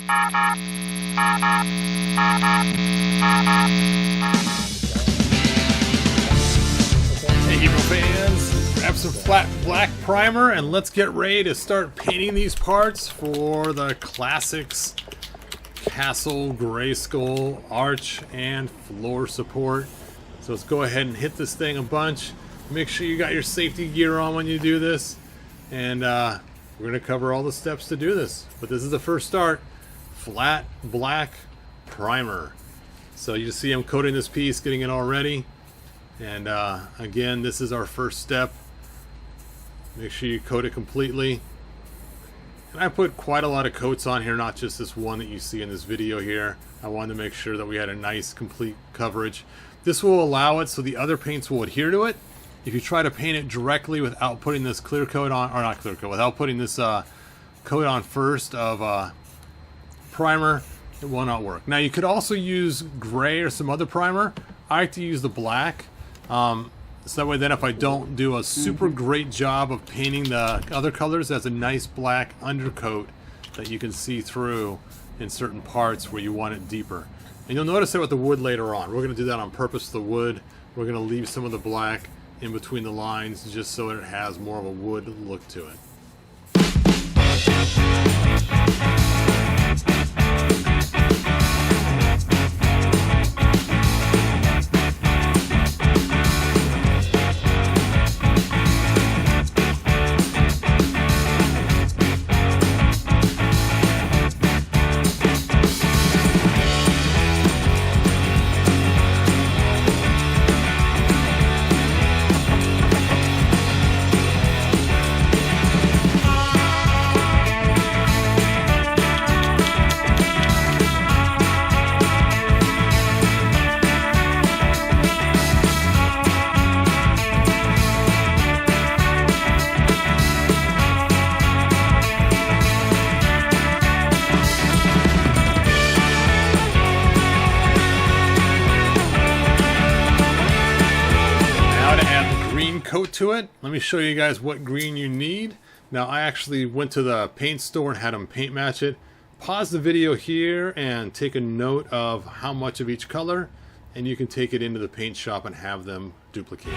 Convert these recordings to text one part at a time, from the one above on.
Hey Hero fans, grab some flat black primer and let's get ready to start painting these parts for the classics castle, Grayskull, arch, and floor support. So let's go ahead and hit this thing a bunch. Make sure you got your safety gear on when you do this, and we're going to cover all the steps to do this. But this is the first start, flat black primer. So you see I'm coating this piece, getting it all ready. And again, this is our first step. Make sure you coat it completely. And I put quite a lot of coats on here, not just this one that you see in this video here. I wanted to make sure that we had a nice complete coverage. This will allow it so the other paints will adhere to it. If you try to paint it directly without putting this clear coat on, or not clear coat, without putting this coat on first of primer, it will not work. Now you could also use gray or some other primer. I like to use the black. So that way then if I don't do a super great job of painting the other colors, there's a nice black undercoat that you can see through in certain parts where you want it deeper. And you'll notice that with the wood later on. We're going to do that on purpose with the wood. We're going to leave some of the black in between the lines just so it has more of a wood look to it. Coat to it. Let me show you guys what green you need. Now I actually went to the paint store and had them paint match it. Pause the video here and take a note of how much of each color, and you can take it into the paint shop and have them duplicate.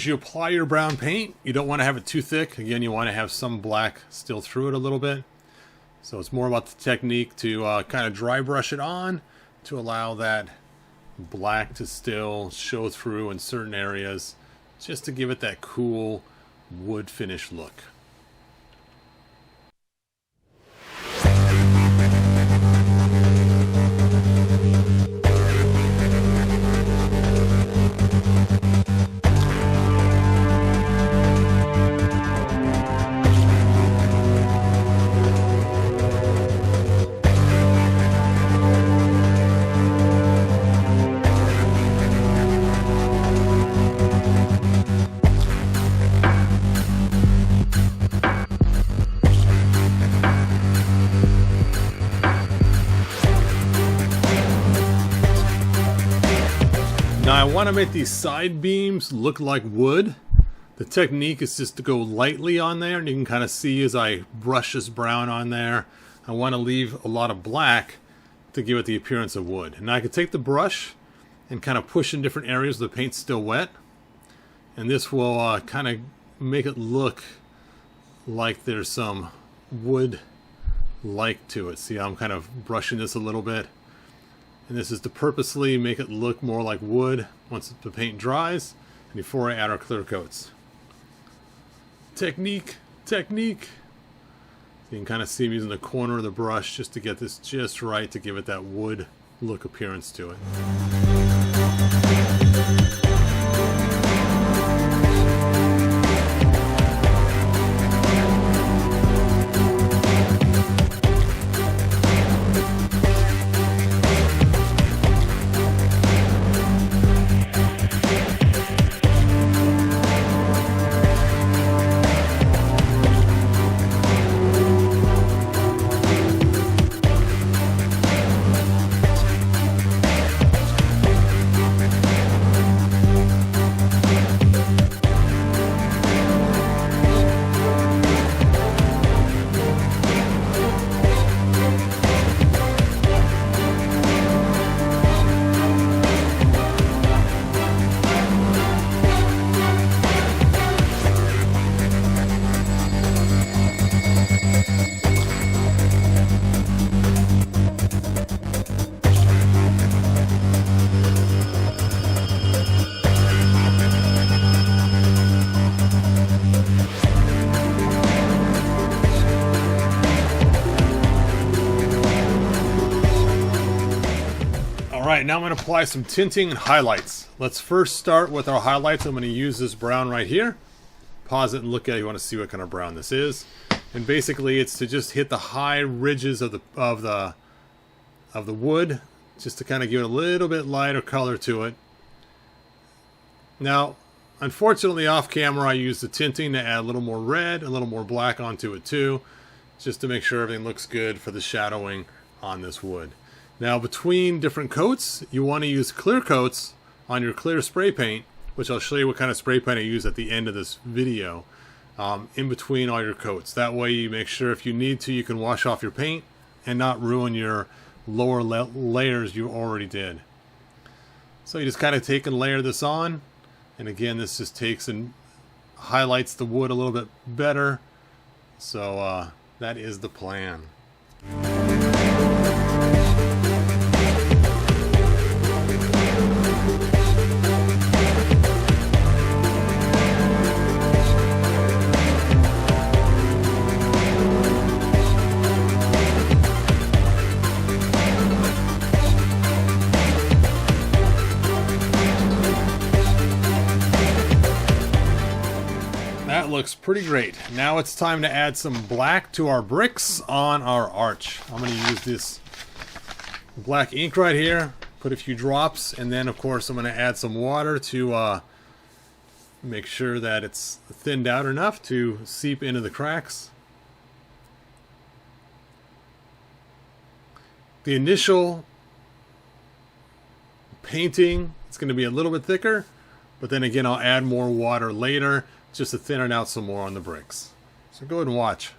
you apply your brown paint, you don't want to have it too thick. Again, you want to have some black still through it a little bit. So it's more about the technique to kind of dry brush it on to allow that black to still show through in certain areas, just to give it that cool wood finish look. Now I want to make these side beams look like wood. The technique is just to go lightly on there, and you can kind of see as I brush this brown on there, I want to leave a lot of black to give it the appearance of wood. And I can take the brush and kind of push in different areas where the paint's still wet, and this will kind of make it look like there's some wood-like to it. See how I'm kind of brushing this a little bit? And this is to purposely make it look more like wood once the paint dries and before I add our clear coats. Technique, technique. You can kind of see me using the corner of the brush just to get this just right to give it that wood look appearance to it. Alright, now I'm going to apply some tinting and highlights. Let's first start with our highlights. I'm going to use this brown right here. Pause it and look at it. You want to see what kind of brown this is. And basically it's to just hit the high ridges of the wood, just to kind of give it a little bit lighter color to it. Now, unfortunately off camera I used the tinting to add a little more red, a little more black onto it too, just to make sure everything looks good for the shadowing on this wood. Now between different coats, you want to use clear coats on your clear spray paint, which I'll show you what kind of spray paint I use at the end of this video, in between all your coats. That way you make sure if you need to, you can wash off your paint and not ruin your lower layers you already did. So you just kind of take and layer this on, and again this just takes and highlights the wood a little bit better. So that is the plan. That looks pretty great. Now it's time to add some black to our bricks on our arch. I'm going to use this black ink right here, put a few drops, and then of course I'm going to add some water to make sure that it's thinned out enough to seep into the cracks. The initial painting, it's going to be a little bit thicker, but then again I'll add more water later just to thin it out some more on the bricks. So go ahead and watch.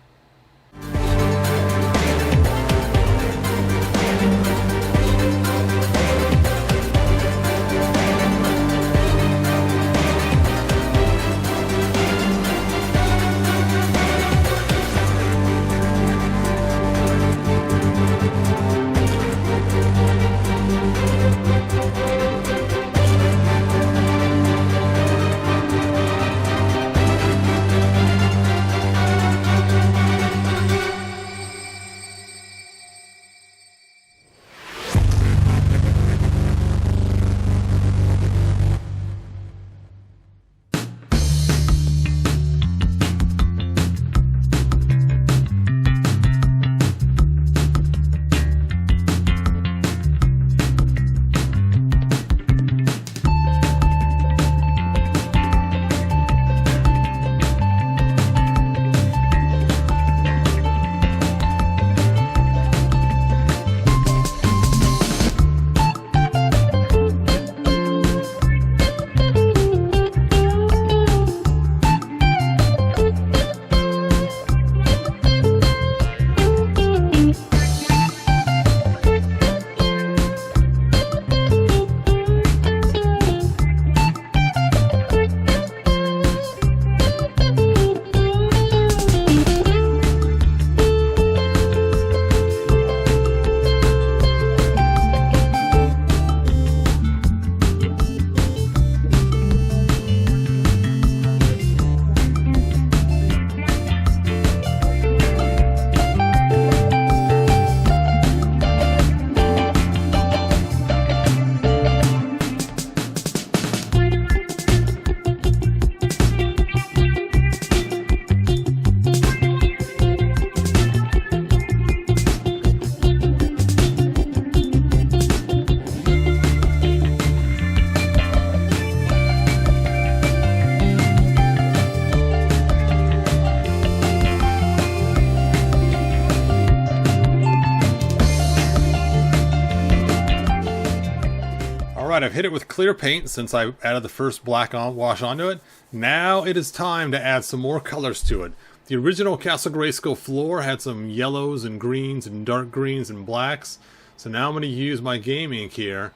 Alright, I've hit it with clear paint since I added the first black wash onto it. Now it is time to add some more colors to it. The original Castle Grayskull floor had some yellows and greens and dark greens and blacks. So now I'm going to use my game ink here.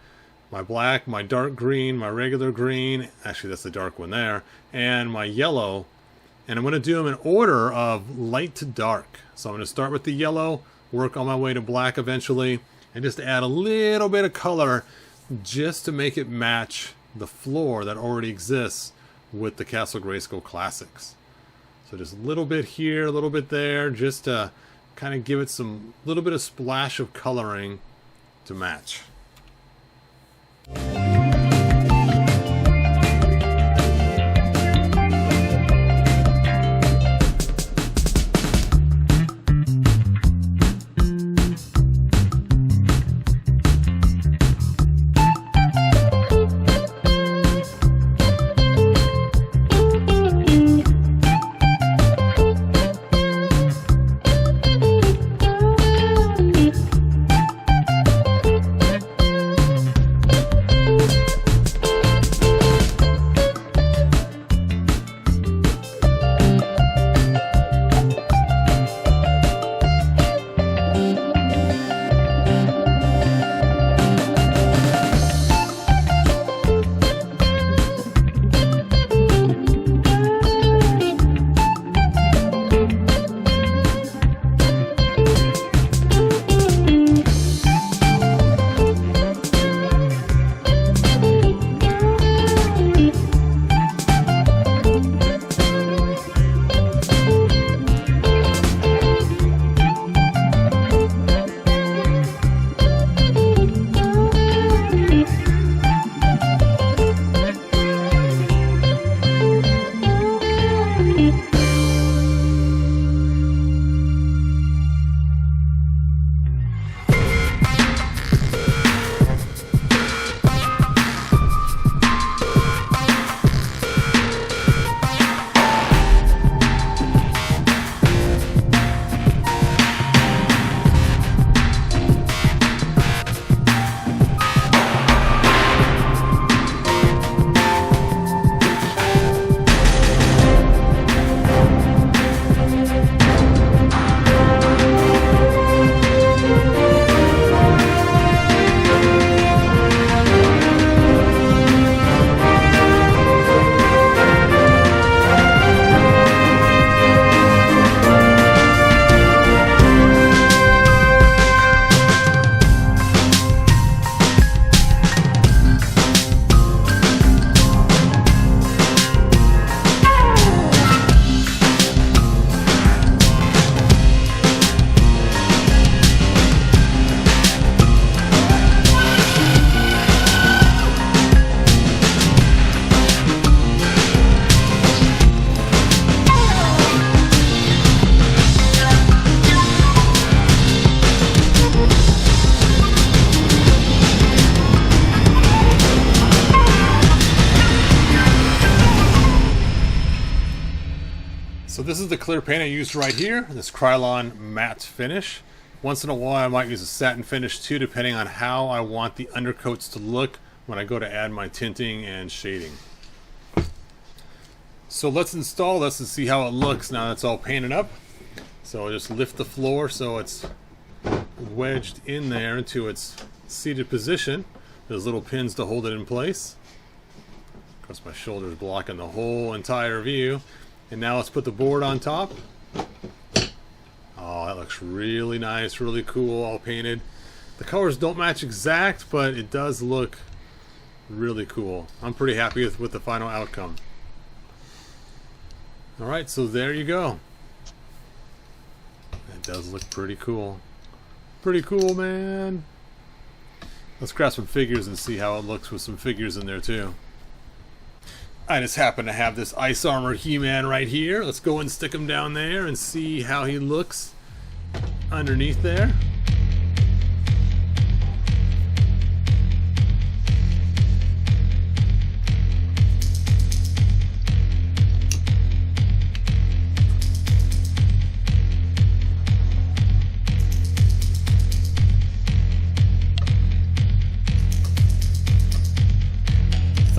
My black, my dark green, my regular green. Actually, that's the dark one there. And my yellow. And I'm going to do them in order of light to dark. So I'm going to start with the yellow, work on my way to black eventually, and just add a little bit of color just to make it match the floor that already exists with the Castle Grayskull Classics. So just a little bit here, a little bit there, just to kind of give it some little bit of splash of coloring to match. So this is the clear paint I used right here, this Krylon matte finish. Once in a while I might use a satin finish too, depending on how I want the undercoats to look when I go to add my tinting and shading. So let's install this and see how it looks now that it's all painted up. So I'll just lift the floor so it's wedged in there into its seated position. There's little pins to hold it in place. Of course my shoulder's blocking the whole entire view. And now let's put the board on top. Oh, that looks really nice, really cool, all painted. The colors don't match exact, but it does look really cool. I'm pretty happy with the final outcome. Alright, so there you go. It does look pretty cool. Pretty cool, man. Let's grab some figures and see how it looks with some figures in there too. I just happen to have this Ice Armor He-Man right here. Let's go and stick him down there and see how he looks underneath there.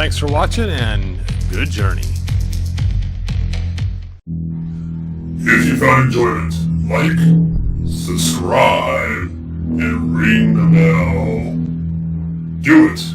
thanks for watching and good journey. If you found enjoyment, like, subscribe, and ring the bell. Do it.